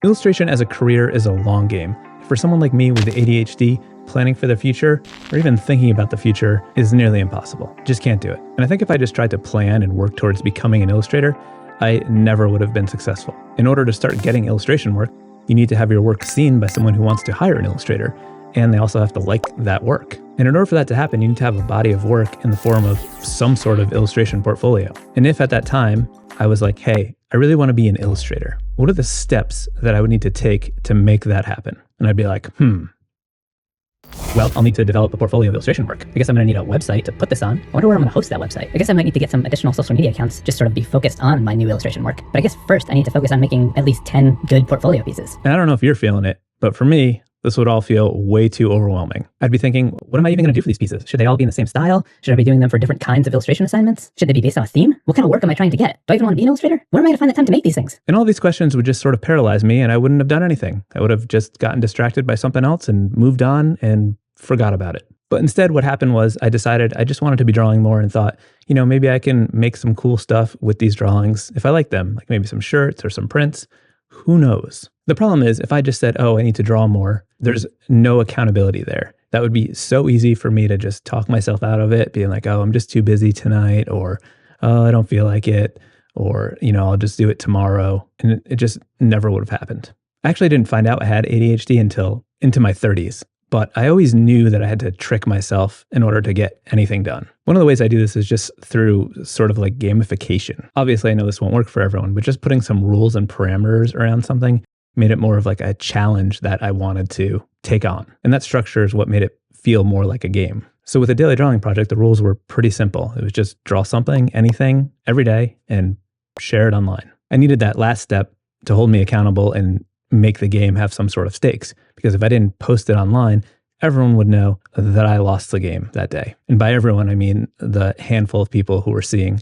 Illustration as a career is a long game. For someone like me with ADHD, planning for the future, or even thinking about the future, is nearly impossible. Just can't do it. And I think if I just tried to plan and work towards becoming an illustrator, I never would have been successful. In order to start getting illustration work, you need to have your work seen by someone who wants to hire an illustrator, and they also have to like that work. And in order for that to happen, you need to have a body of work in the form of some sort of illustration portfolio. And if at that time I was like, hey, I really want to be an illustrator, what are the steps that I would need to take to make that happen? And I'd be like, well, I'll need to develop a portfolio of illustration work. I guess I'm going to need a website to put this on. I wonder where I'm going to host that website. I guess I might need to get some additional social media accounts, just sort of be focused on my new illustration work. But I guess first I need to focus on making at least 10 good portfolio pieces. And I don't know if you're feeling it, but for me, this would all feel way too overwhelming. I'd be thinking, what am I even going to do for these pieces? Should they all be in the same style? Should I be doing them for different kinds of illustration assignments? Should they be based on a theme? What kind of work am I trying to get? Do I even want to be an illustrator? Where am I going to find the time to make these things? And all these questions would just sort of paralyze me, and I wouldn't have done anything. I would have just gotten distracted by something else and moved on and forgot about it. But instead, what happened was I decided I just wanted to be drawing more and thought, maybe I can make some cool stuff with these drawings if I like them, like maybe some shirts or some prints. Who knows? The problem is if I just said, I need to draw more, there's no accountability there. That would be so easy for me to just talk myself out of it, being like, I'm just too busy tonight, or I don't feel like it, or, I'll just do it tomorrow. And it just never would have happened. I actually didn't find out I had ADHD until into my 30s. But I always knew that I had to trick myself in order to get anything done. One of the ways I do this is just through sort of like gamification. Obviously, I know this won't work for everyone, but just putting some rules and parameters around something made it more of like a challenge that I wanted to take on. And that structure is what made it feel more like a game. So with the daily drawing project, the rules were pretty simple. It was just draw something, anything, every day, and share it online. I needed that last step to hold me accountable and make the game have some sort of stakes. Because if I didn't post it online, everyone would know that I lost the game that day. And by everyone, I mean the handful of people who were seeing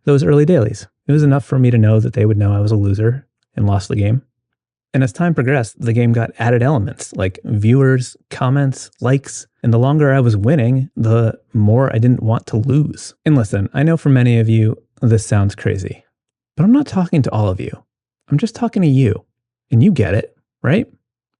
those early dailies. It was enough for me to know that they would know I was a loser and lost the game. And as time progressed, the game got added elements like viewers, comments, likes. And the longer I was winning, the more I didn't want to lose. And listen, I know for many of you, this sounds crazy, but I'm not talking to all of you. I'm just talking to you. And you get it, right?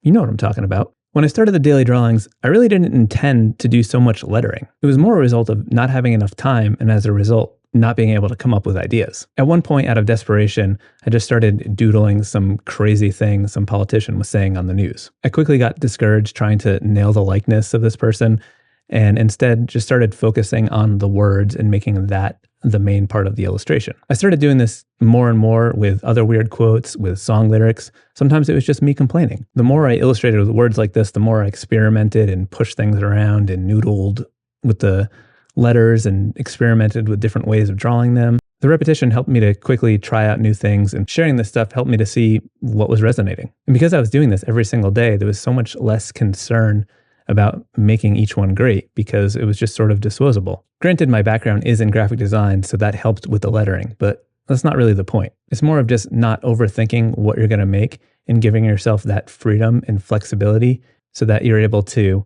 You know what I'm talking about. When I started the daily drawings, I really didn't intend to do so much lettering. It was more a result of not having enough time, and as a result, not being able to come up with ideas. At one point, out of desperation, I just started doodling some crazy thing some politician was saying on the news. I quickly got discouraged trying to nail the likeness of this person, and instead just started focusing on the words and making that the main part of the illustration. I started doing this more and more with other weird quotes, with song lyrics. Sometimes it was just me complaining. The more I illustrated with words like this, the more I experimented and pushed things around and noodled with the letters and experimented with different ways of drawing them. The repetition helped me to quickly try out new things, and sharing this stuff helped me to see what was resonating. And because I was doing this every single day, there was so much less concern about making each one great because it was just sort of disposable. Granted, my background is in graphic design, so that helped with the lettering, but that's not really the point. It's more of just not overthinking what you're going to make and giving yourself that freedom and flexibility so that you're able to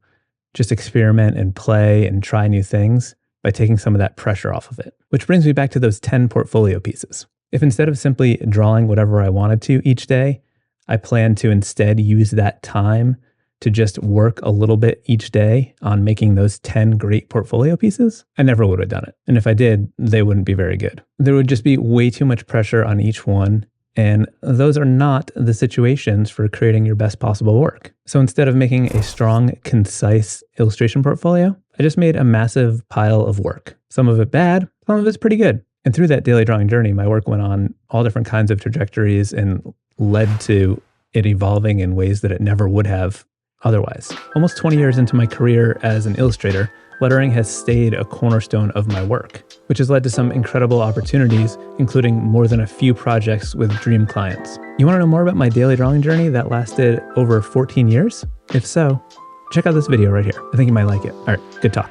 just experiment and play and try new things by taking some of that pressure off of it. Which brings me back to those 10 portfolio pieces. If instead of simply drawing whatever I wanted to each day, I plan to instead use that time to just work a little bit each day on making those 10 great portfolio pieces, I never would have done it. And if I did, they wouldn't be very good. There would just be way too much pressure on each one. And those are not the situations for creating your best possible work. So instead of making a strong, concise illustration portfolio, I just made a massive pile of work. Some of it bad, some of it's pretty good. And through that daily drawing journey, my work went on all different kinds of trajectories and led to it evolving in ways that it never would have otherwise. Almost 20 years into my career as an illustrator, lettering has stayed a cornerstone of my work, which has led to some incredible opportunities, including more than a few projects with dream clients. You want to know more about my daily drawing journey that lasted over 14 years? If so, check out this video right here. I think you might like it. All right, good talk.